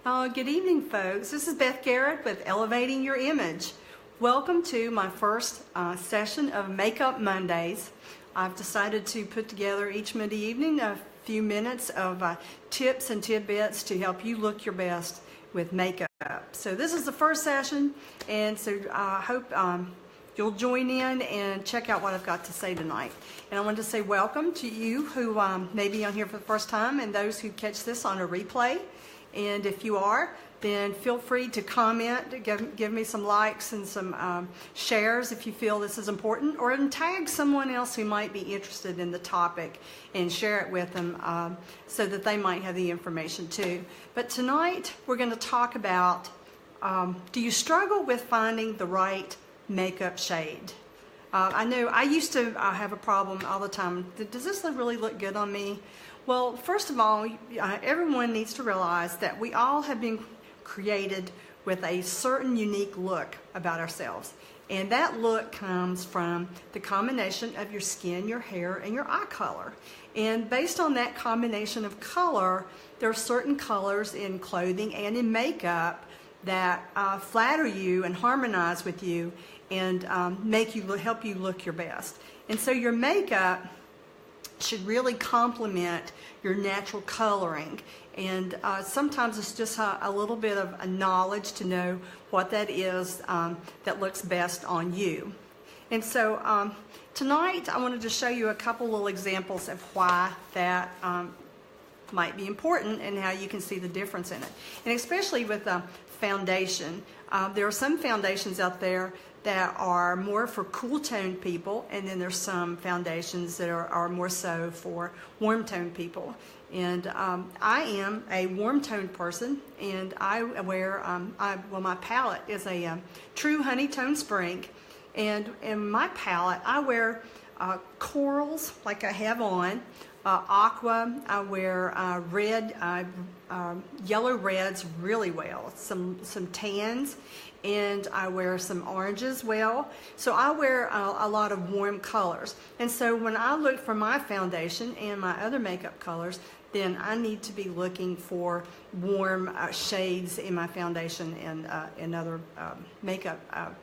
Good evening, folks. This is Beth Garrett with Elevating Your Image. Welcome to my first session of Makeup Mondays. I've decided to put together each Monday evening a few minutes of tips and tidbits to help you look your best with makeup. So this is the first session, and so I hope you'll join in and check out what I've got to say tonight. And I want to say welcome to you who may be on here for the first time and those who catch this on a replay. And if you are, then feel free to comment, give me some likes and some shares if you feel this is important, or tag someone else who might be interested in the topic and share it with them so that they might have the information too. But tonight we're going to talk about, do you struggle with finding the right makeup shade? I know I used to have a problem all the time. Does this really look good on me? Well, first of all, everyone needs to realize that we all have been created with a certain unique look about ourselves. And that look comes from the combination of your skin, your hair, and your eye color. And based on that combination of color, there are certain colors in clothing and in makeup that flatter you and harmonize with you and help you look your best. And so your makeup should really complement your natural coloring, and sometimes it's just a little bit of a knowledge to know what that is that looks best on you. And so tonight I wanted to show you a couple little examples of why that might be important and how you can see the difference in it. And especially with foundation, there are some foundations out there that are more for cool toned people, and then there's some foundations that are more so for warm toned people. And I am a warm toned person, and I wear, my palette is a true honey tone spring, and in my palette I wear corals like I have on, aqua, I wear red, yellow reds really well, some tans, and I wear some oranges well. So I wear a lot of warm colors. And so when I look for my foundation and my other makeup colors, then I need to be looking for warm shades in my foundation and other makeup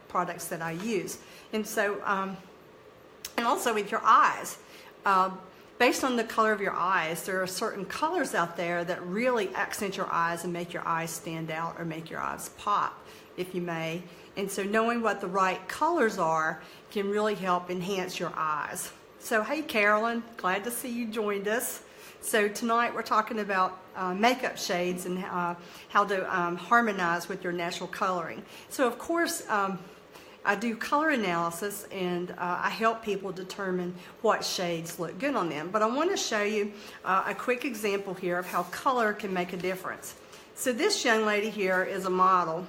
products that I use. And so, and also with your eyes. Based on the color of your eyes, there are certain colors out there that really accent your eyes and make your eyes stand out or make your eyes pop, if you may. And so knowing what the right colors are can really help enhance your eyes. So hey Carolyn, glad to see you joined us. So tonight we're talking about makeup shades and how to harmonize with your natural coloring. So of course, I do color analysis, and I help people determine what shades look good on them. But I want to show you a quick example here of how color can make a difference. So this young lady here is a model,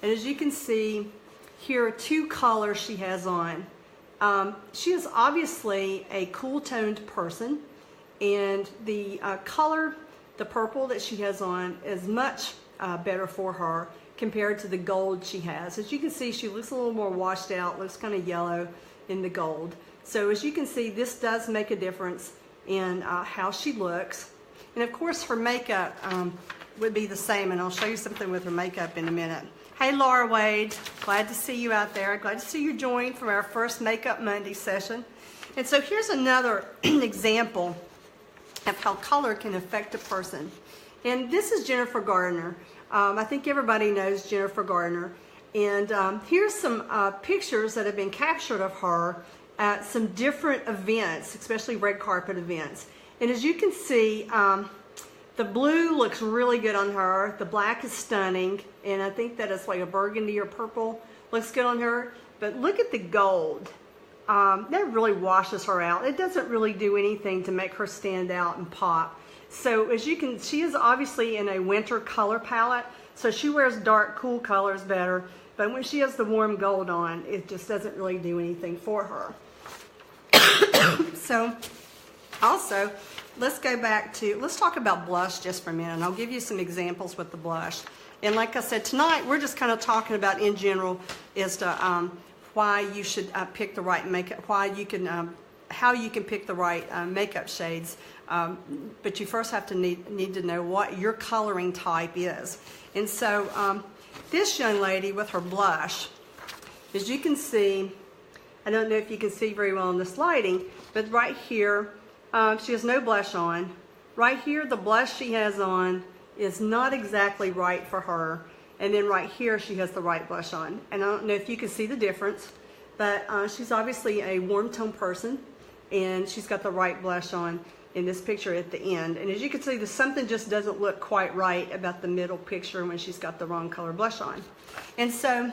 and as you can see, here are two colors she has on. She is obviously a cool toned person, and the color, the purple that she has on, is much better for her compared to the gold she has. As you can see, she looks a little more washed out, looks kind of yellow in the gold. So as you can see, this does make a difference in how she looks. And of course, her makeup would be the same, and I'll show you something with her makeup in a minute. Hey Laura Wade, glad to see you out there. Glad to see you joined from our first Makeup Monday session. And so here's another example of how color can affect a person. And this is Jennifer Gardner. I think everybody knows Jennifer Gardner. And here's some pictures that have been captured of her at some different events, especially red carpet events. And as you can see, the blue looks really good on her. The black is stunning. And I think that it's like a burgundy or purple. Looks good on her. But look at the gold. That really washes her out. It doesn't really do anything to make her stand out and pop. So as you can, she is obviously in a winter color palette, so she wears dark, cool colors better. But when she has the warm gold on, it just doesn't really do anything for her. So also, let's talk about blush just for a minute. And I'll give you some examples with the blush. And like I said, tonight we're just kind of talking about in general as to why you should pick the right makeup, why you can how you can pick the right makeup shades, but you first have to need to know what your coloring type is. And so this young lady with her blush, as you can see, I don't know if you can see very well in this lighting, but right here she has no blush on. Right here the blush she has on is not exactly right for her, and then right here she has the right blush on. And I don't know if you can see the difference, but she's obviously a warm tone person, and she's got the right blush on in this picture at the end. And as you can see, something just doesn't look quite right about the middle picture when she's got the wrong color blush on. And so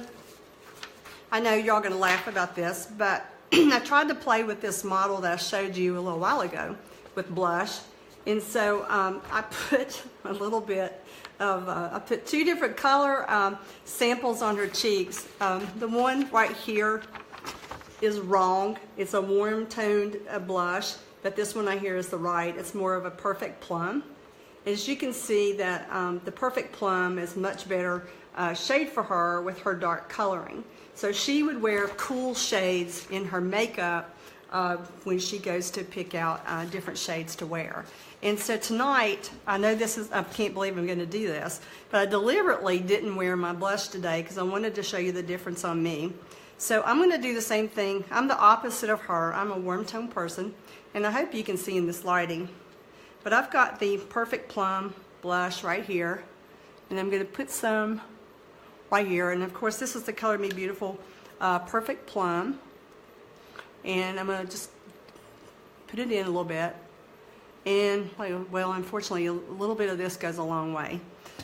I know y'all gonna laugh about this, but I tried to play with this model that I showed you a little while ago with blush. And so I put a little bit of, I put 2 different color samples on her cheeks. The one right here is wrong. It's a warm toned blush, but this one right here is the right. It's more of a perfect plum. As you can see that the perfect plum is much better shade for her with her dark coloring. So she would wear cool shades in her makeup when she goes to pick out different shades to wear. And so tonight, I know this is, I can't believe I'm going to do this, but I deliberately didn't wear my blush today because I wanted to show you the difference on me. So I'm going to do the same thing. I'm the opposite of her. I'm a warm tone person, and I hope you can see in this lighting. But I've got the perfect plum blush right here, and I'm going to put some right here. And of course, this is the Color Me Beautiful Perfect Plum. And I'm going to just put it in a little bit. And, well, unfortunately, a little bit of this goes a long way.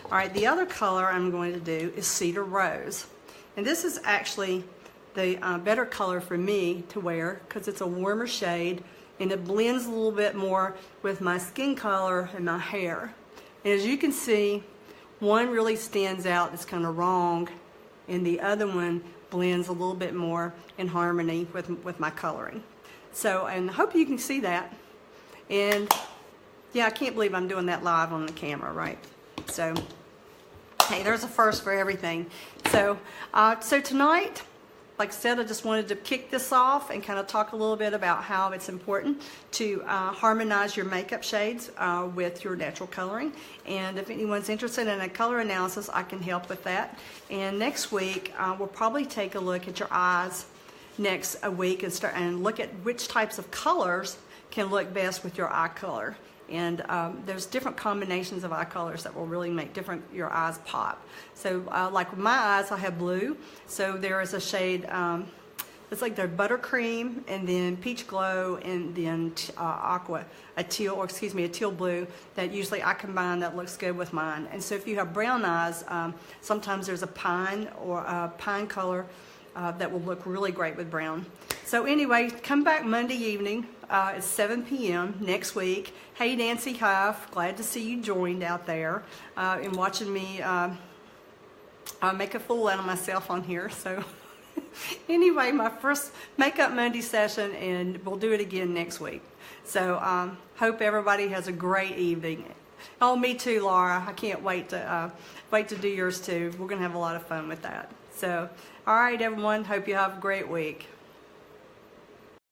All right, the other color I'm going to do is Cedar Rose. And this is actually the better color for me to wear because it's a warmer shade and it blends a little bit more with my skin color and my hair. And as you can see, one really stands out that's kind of wrong, and the other one blends a little bit more in harmony with my coloring. So, and I hope you can see that. And yeah, I can't believe I'm doing that live on the camera, right? So, hey, there's a first for everything. So, so tonight, like I said, I just wanted to kick this off and kind of talk a little bit about how it's important to harmonize your makeup shades with your natural coloring. And if anyone's interested in a color analysis, I can help with that. And next week, we'll probably take a look at your eyes next week and look at which types of colors can look best with your eye color. And there's different combinations of eye colors that will really make your eyes pop. So like with my eyes, I have blue. So there is a shade, it's like they're buttercream and then peach glow and then a teal blue that usually I combine that looks good with mine. And so if you have brown eyes, sometimes there's a pine or a pine color that will look really great with brown. So anyway, come back Monday evening at 7 p.m. next week. Hey, Nancy Huff, glad to see you joined out there and watching me make a fool out of myself on here. So anyway, my first Makeup Monday session, and we'll do it again next week. So hope everybody has a great evening. Oh, me too, Laura. I can't wait to do yours too. We're gonna have a lot of fun with that. So, all right, everyone. Hope you have a great week.